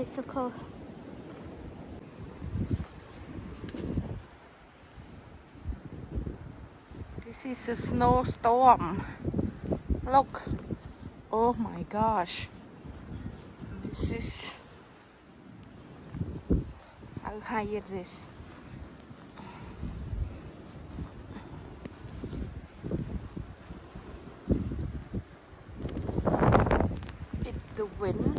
it's so cold. This is a snowstorm. Look. Oh my gosh. This is how high it is. It's the wind.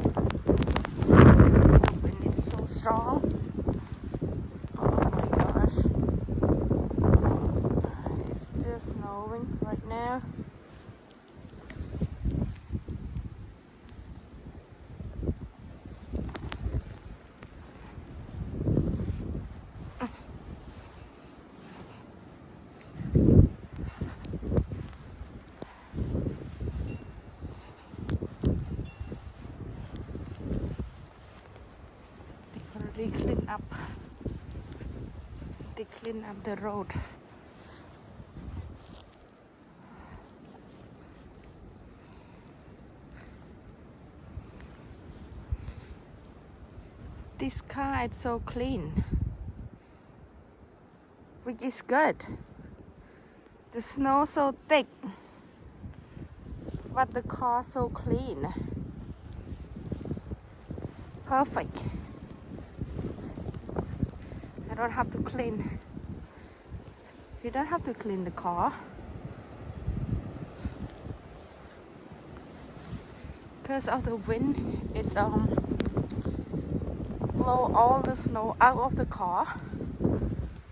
Because the wind is so strong. Oh my gosh. It's still snowing right now. They clean up. They clean up the road. This car is so clean, which is good. The snow so thick, but the car so clean. Perfect. I don't have to clean. You don't have to clean the car. Because of the wind, it blow all the snow out of the car.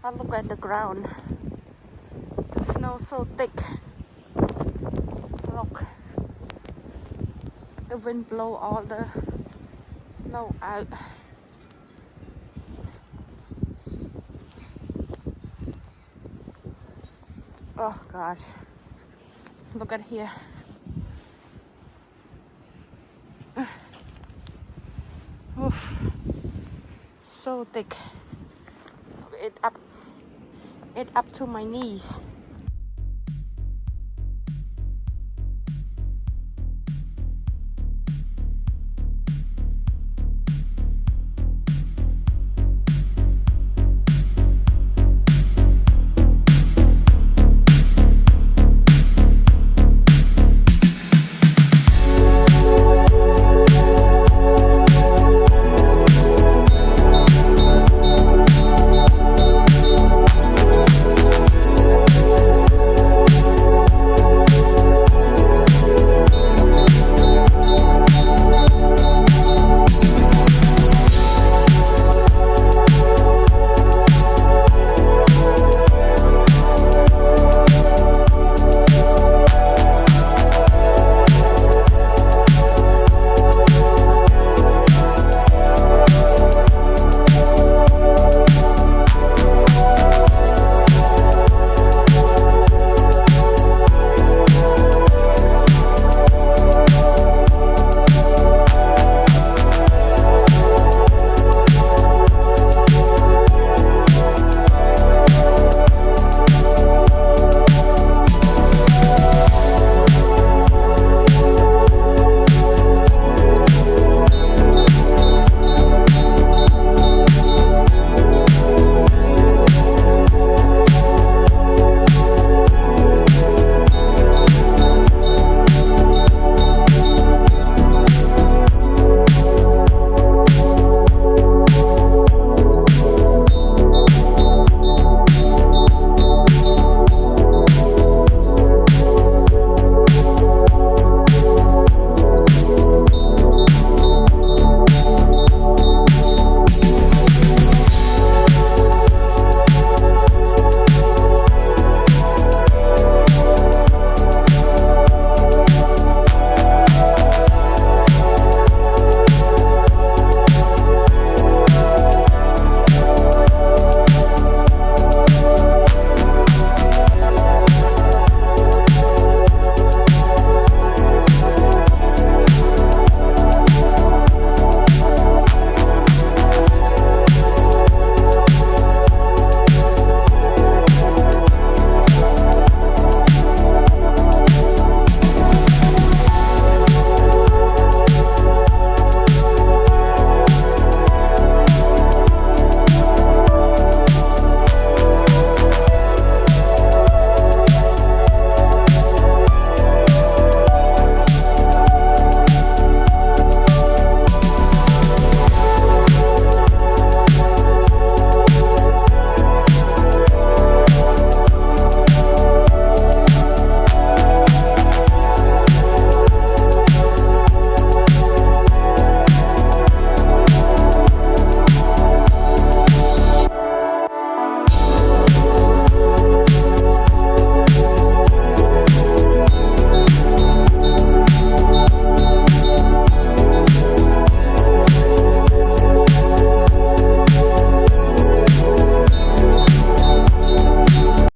But look at the ground. The snow so thick. Look. The wind blow all the snow out. Oh gosh. Look at here. Oof. So thick. It up to my knees.